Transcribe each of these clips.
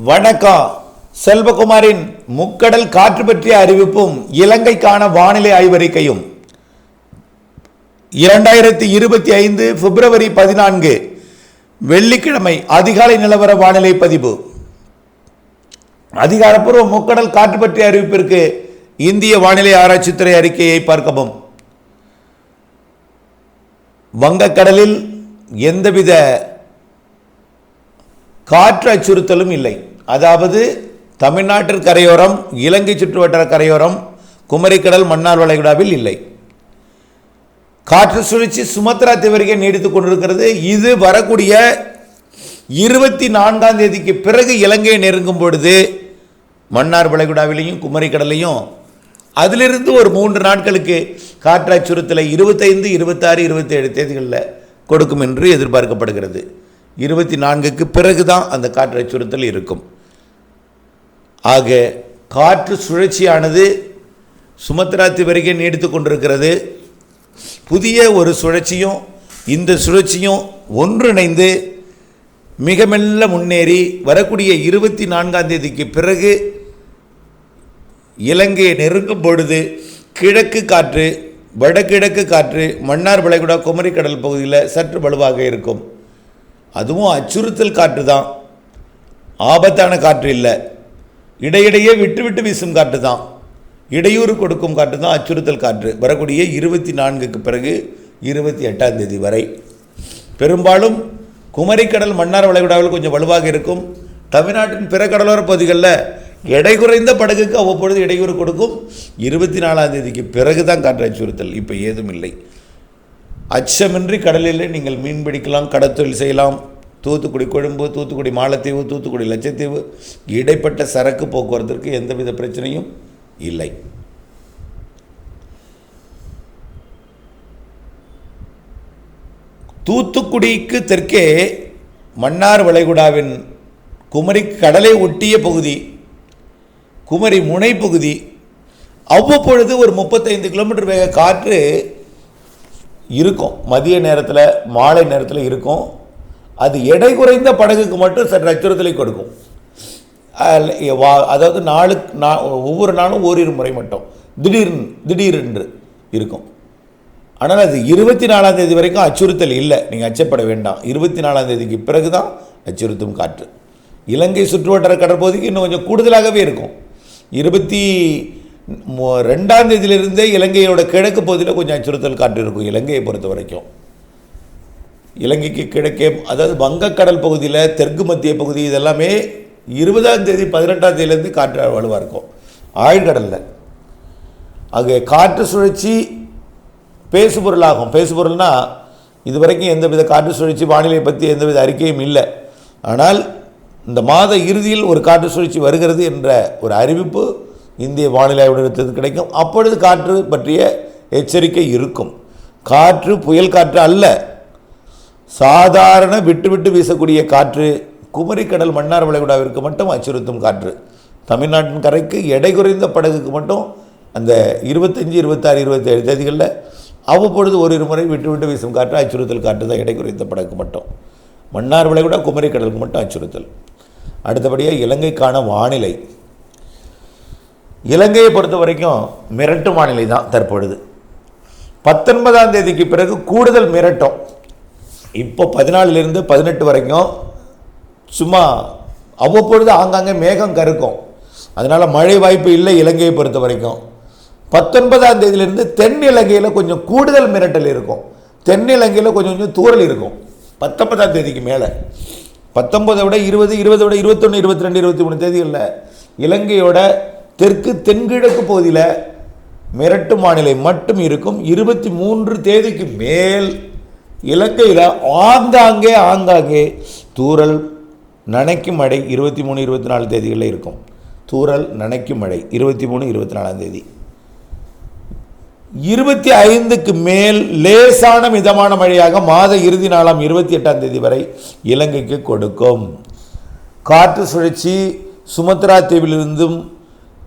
வணக்கம். செல்வகுமாரின் முக்கடல் காற்று பற்றிய அறிவிப்பும் இலங்கைக்கான வானிலை ஆய்வறிக்கையும் 2025 பிப்ரவரி 14 வெள்ளிக்கிழமை அதிகாலை நிலவர வானிலை பதிவு. அதிகாரப்பூர்வ முக்கடல் காற்று பற்றிய அறிவிப்பிற்கு இந்திய வானிலை ஆராய்ச்சித்துறை அறிக்கையை பார்க்கவும். வங்கக்கடலில் எந்தவித காற்று அச்சுறுத்தலும் இல்லை. அதாவது தமிழ்நாட்டின் கரையோரம், இலங்கை சுற்றுவட்டார கரையோரம், குமரிக்கடல், மன்னார் வளைகுடாவில் இல்லை. காற்று சுழற்சி சுமத்ரா தீவிரிகை நீடித்துக் கொண்டிருக்கிறது. இது வரக்கூடிய 24ஆம் தேதிக்கு பிறகு இலங்கையை நெருங்கும் பொழுது மன்னார் வளைகுடாவிலையும் குமரிக்கடலையும் அதிலிருந்து ஒரு 3 நாட்களுக்கு காற்று அச்சுறுத்தலை 25, 26, 27 தேதிகளில் கொடுக்கும் என்று எதிர்பார்க்கப்படுகிறது. 24க்கு பிறகுதான் அந்த காற்று அச்சுறுத்தல் இருக்கும். ஆக காற்று சுழற்சியானது சுமத்ரா தீவிரிகை நீடித்துக் கொண்டிருக்கிறது. புதிய ஒரு சுழற்சியும் இந்த சுழற்சியும் ஒன்றிணைந்து மிக மெல்ல முன்னேறி வரக்கூடிய 24ஆம் தேதிக்கு பிறகு இலங்கையை நெருங்கும் பொழுது கிழக்கு காற்று, வடகிழக்கு காற்று மன்னார் வளைகுடா குமரிக்கடல் பகுதியில் சற்று வலுவாக இருக்கும். அதுவும் அச்சுறுத்தல் காற்று தான், ஆபத்தான காற்று இல்லை. இடையிடையே விட்டு விட்டு வீசும் காற்று தான், இடையூறு கொடுக்கும் காற்று தான் அச்சுறுத்தல் காற்று. வரக்கூடிய 24க்கு பிறகு 28ஆம் தேதி வரை பெரும்பாலும் குமரிக்கடல் மன்னார் வளைகுடாவில் கொஞ்சம் வலுவாக இருக்கும். தமிழ்நாட்டின் பிற கடலோர பகுதிகளில் எடை குறைந்த படகுக்கு அவ்வப்பொழுது இடையூறு கொடுக்கும். 24ஆம் தேதிக்கு பிறகு தான் காற்று அச்சுறுத்தல். இப்போ ஏதும் இல்லை. அச்சமின்றி கடலில் நீங்கள் மீன் பிடிக்கலாம், கடத்தொழில் செய்யலாம். தூத்துக்குடி கொழும்பு, தூத்துக்குடி மாலத்தீவு, தூத்துக்குடி லட்சத்தீவு இடைப்பட்ட சரக்கு போக்குவரத்திற்கு எந்தவித பிரச்சனையும் இல்லை. தூத்துக்குடிக்கு தெற்கே மன்னார் வளைகுடாவின் குமரி கடலை ஒட்டிய பகுதி, குமரி முனை பகுதி அவ்வப்பொழுது ஒரு 35 கிலோமீட்டர் வேக காற்று இருக்கும். மதிய நேரத்தில், மாலை நேரத்தில் இருக்கும். அது எடை குறைந்த படகுக்கு மட்டும் சற்று அச்சுறுத்தலை கொடுக்கும். அதாவது ஒவ்வொரு நாளும் ஓரிரு முறை மட்டும் திடீரென்று இருக்கும். ஆனால் அது 24ஆம் தேதி வரைக்கும் அச்சுறுத்தல் இல்லை, நீங்கள் அச்சப்பட வேண்டாம். 24ஆம் தேதிக்கு பிறகு தான் அச்சுறுத்தும் காற்று. இலங்கை சுற்றுவட்டார கடற்பகுதிக்கு இன்னும் கொஞ்சம் கூடுதலாகவே இருக்கும். 22ஆம் தேதியிலிருந்தே இலங்கையோட கிழக்கு பகுதியில் கொஞ்சம் அச்சுறுத்தல் காற்று இருக்கும். இலங்கையை பொறுத்த வரைக்கும் இலங்கைக்கு கிழக்கே, அதாவது வங்கக்கடல் பகுதியில், தெற்கு மத்திய பகுதி, இதெல்லாமே 20ஆம் தேதி 18ஆம் தேதியிலேருந்து காற்று வலுவாக இருக்கும். ஆழ்கடலில் ஆக காற்று சுழற்சி பேசுபொருளாகும். பேசுபொருள்னால் இதுவரைக்கும் எந்தவித காற்று சுழற்சி வானிலை பற்றி எந்தவித அறிக்கையும் இல்லை. ஆனால் இந்த மாத இறுதியில் ஒரு காற்று சுழற்சி வருகிறது என்ற ஒரு அறிவிப்பு இந்திய வானிலை ஆய்வு கிடைக்கும். அப்பொழுது காற்று பற்றிய எச்சரிக்கை இருக்கும். காற்று புயல் காற்று அல்ல, சாதாரண விட்டு விட்டு வீசக்கூடிய காற்று. குமரிக்கடல் மன்னார் வளைகுடாவிற்கு மட்டும் அச்சுறுத்தும் காற்று. தமிழ்நாட்டின் கரைக்கு எடை குறைந்த படகுக்கு மட்டும் அந்த 25, 26, 27 தேதிகளில் அவ்வப்பொழுது ஒரு முறை விட்டு விட்டு வீசும் காற்று அச்சுறுத்தல் காற்று தான். எடை குறைந்த படகுக்கு மட்டும், மன்னார் வளைகுடா குமரிக்கடலுக்கு மட்டும் அச்சுறுத்தல். அடுத்தபடியாக இலங்கைக்கான வானிலை. இலங்கையை பொறுத்த வரைக்கும் மிரட்டும் வானிலை தான் தற்பொழுது. 19ஆம் தேதிக்கு பிறகு கூடுதல் மிரட்டும். இப்போ 14லிருந்து 18 வரைக்கும் சும்மா அவ்வப்பொழுது ஆங்காங்கே மேகம் கருக்கும். அதனால் மழை வாய்ப்பு இல்லை இலங்கையை பொறுத்த வரைக்கும். 19ஆம் தேதியிலிருந்து தென் இலங்கையில் கொஞ்சம் கூடுதல் மிரட்டல் இருக்கும். தென் இலங்கையில் கொஞ்சம் கொஞ்சம் தூறல் இருக்கும். 19ஆம் தேதிக்கு மேலே 19 விட 20, 20 விட 21, 22, 23 தேதிகளில் இலங்கையோட தெற்கு தென்கிழக்கு பகுதியில் மிரட்டும் வானிலை மட்டும் இருக்கும். 23 தேதிக்கு மேல் இலங்கையில் ஆங்காங்கே தூறல் நனைக்கும் மழை 23, 24 தேதிகளில் இருக்கும். தூறல் நனைக்கும் மழை 23, 24ஆம் தேதி. 25க்கு மேல் லேசான மிதமான மழையாக மாத இறுதி நாளாம் 28ஆம் தேதி வரை இலங்கைக்கு கொடுக்கும். காற்று சுழற்சி சுமத்ரா தீவிலிருந்தும்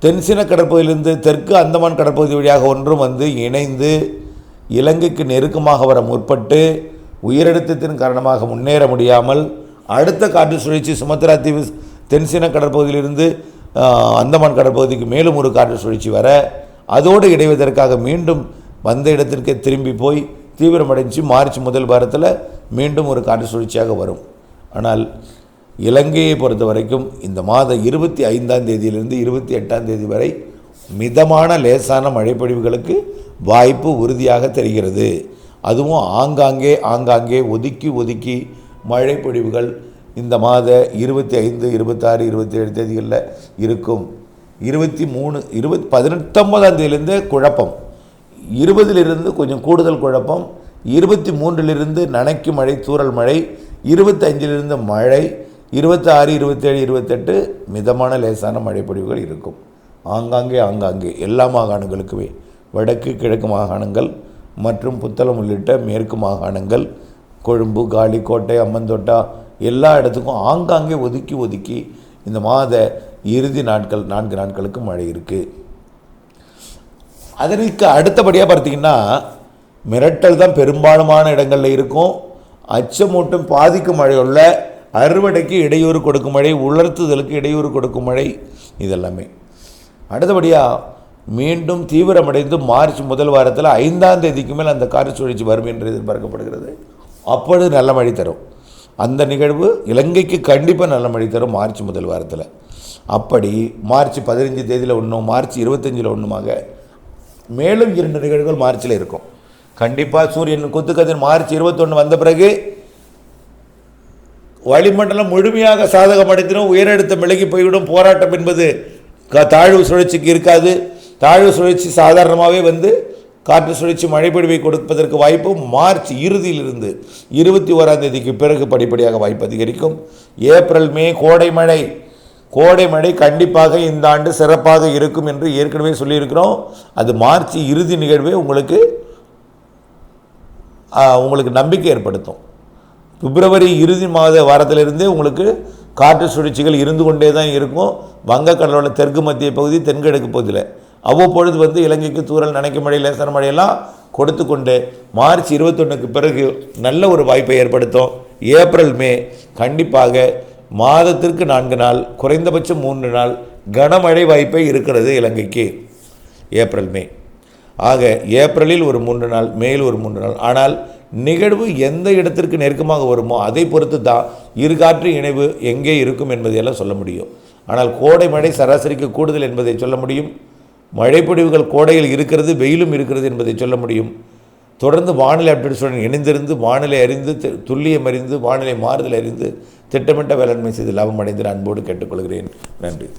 தென்சீன கடற்பகுதியிலிருந்து தெற்கு அந்தமான் கடற்பகுதி வழியாக ஒன்றும் வந்து இணைந்து இலங்கைக்கு நெருக்கமாக வர முற்பட்டு உயரழுத்தத்தின் காரணமாக முன்னேற முடியாமல் அடுத்த காற்று சுழற்சி சுமத்ரா தீவு தென்சீன கடற்பகுதியிலிருந்து அந்தமான் கடற்பகுதிக்கு மேலும் ஒரு காற்று சுழற்சி வர, அதோடு இடைவதற்காக மீண்டும் வந்த இடத்திற்கே திரும்பி போய் தீவிரமடைஞ்சு மார்ச் முதல் வாரத்தில் மீண்டும் ஒரு காற்று சுழற்சியாக வரும். ஆனால் இலங்கையை பொறுத்த வரைக்கும் இந்த மாதம் 25ஆம் தேதியிலிருந்து 28ஆம் தேதி வரை மிதமான லேசான மழைப்பொழிவுகளுக்கு வாய்ப்பு உறுதியாக தெரிகிறது. அதுவும் ஆங்காங்கே ஒதுக்கி மழைப்பொழிவுகள் இந்த மாத 25, 26, 27 தேதிகளில் இருக்கும். 19ஆம் தேதியிலிருந்து குழப்பம், 20லிருந்து கொஞ்சம் கூடுதல் குழப்பம், 23லிருந்து நனைக்கும் மழை, தூறல் மழை, 25லிருந்து மழை, 26, 27, 28 மிதமான லேசான மழைப்பொழிவுகள் இருக்கும். ஆங்காங்கே எல்லா மாகாணங்களுக்குமே, வடக்கு கிழக்கு மாகாணங்கள் மற்றும் புத்தளம் உள்ளிட்ட மேற்கு மாகாணங்கள், கொழும்பு, காலி, கோட்டை, அம்மந்தோட்டா எல்லா இடத்துக்கும் ஆங்காங்கே ஒதுக்கி இந்த மாத இறுதி நாட்கள் 4 நாட்களுக்கு மழை இருக்குது. அதற்கு அடுத்தபடியாக பார்த்திங்கன்னா மிரட்டல் தான் பெரும்பாலுமான இடங்களில் இருக்கும். அச்சமூட்டும் பாதிக்கும் மழையுள்ள, அறுவடைக்கு இடையூறு கொடுக்கும் மழை, உலர்த்துதலுக்கு இடையூறு கொடுக்கும் மழை, இதெல்லாமே. அடுத்தபடியாக மீண்டும் தீவிரமடைந்து மார்ச் முதல் வாரத்தில் 5ஆம் தேதிக்கு மேல் அந்த காற்று சுழற்சி வரும் என்று எதிர்பார்க்கப்படுகிறது. அப்பொழுது நல்ல மழை தரும். அந்த நிகழ்வு இலங்கைக்கு கண்டிப்பாக நல்ல மழை தரும் மார்ச் முதல் வாரத்தில். அப்படி மார்ச் 15 தேதியில் ஒன்றும், மார்ச் 25 ஒன்றுமாக மேலும் 2 நிகழ்வுகள் மார்ச்சில் இருக்கும். கண்டிப்பாக சூரியன் குத்துக்கதிர் மார்ச் 21 வந்த பிறகு வளிமண்டலம் முழுமையாக சாதகமடைத்திடும், உயரழுத்தம் விலகி போய்விடும். போராட்டம் என்பது தாழ்வு சுழற்சிக்கு இருக்காது. தாழ்வு சுழற்சி சாதாரணமாகவே வந்து காற்று சுழற்சி மழைப்பொழிவை கொடுப்பதற்கு வாய்ப்பு மார்ச் இறுதியிலிருந்து 21ஆம் தேதிக்கு பிறகு படிப்படியாக வாய்ப்பு அதிகரிக்கும். ஏப்ரல், மே கோடை மழை கண்டிப்பாக இந்த ஆண்டு சிறப்பாக இருக்கும் என்று ஏற்கனவே சொல்லியிருக்கிறோம். அது மார்ச் இறுதி நிகழ்வே உங்களுக்கு நம்பிக்கை ஏற்படுத்தும். பிப்ரவரி இறுதி வாரத்திலிருந்தே உங்களுக்கு காற்று சுழற்சிகள் இருந்து கொண்டே தான் இருக்கும். வங்கக்கடலோட தெற்கு மத்திய பகுதி, தென்கிழக்கு பகுதியில் அவ்வப்பொழுது வந்து இலங்கைக்கு தூறல், நனைக்கும் மழை, லேசான மழையெல்லாம் கொடுத்து கொண்டு மார்ச் 21க்கு பிறகு நல்ல ஒரு வாய்ப்பை ஏற்படுத்தும். ஏப்ரல், மே கண்டிப்பாக மாதத்திற்கு 4 நாள், குறைந்தபட்சம் 3 நாள் கனமழை வாய்ப்பை இருக்கிறது இலங்கைக்கு. ஏப்ரல், மே ஆக ஏப்ரலில் ஒரு 3 நாள், மேல் ஒரு 3 நாள். ஆனால் நிகழ்வு எந்த இடத்திற்கு நெருக்கமாக வருமோ அதை பொறுத்து தான் இருகாற்று இணைவு எங்கே இருக்கும் என்பதையெல்லாம் சொல்ல முடியும். ஆனால் கோடை மழை சராசரிக்கு கூடுதல் என்பதை சொல்ல முடியும். மழைப்பொழிவுகள் கோடையில் இருக்கிறது, வெயிலும் இருக்கிறது என்பதை சொல்ல முடியும். தொடர்ந்து வானிலை அப்டேட்ஸுடன் இணைந்திருந்து வானிலை அறிந்து, துல்லியம் அறிந்து, வானிலை மாறுதல் அறிந்து திட்டமிட்ட வேளாண்மை செய்து லாபம் அடைந்து அன்போடு கேட்டுக்கொள்கிறேன். நன்றி.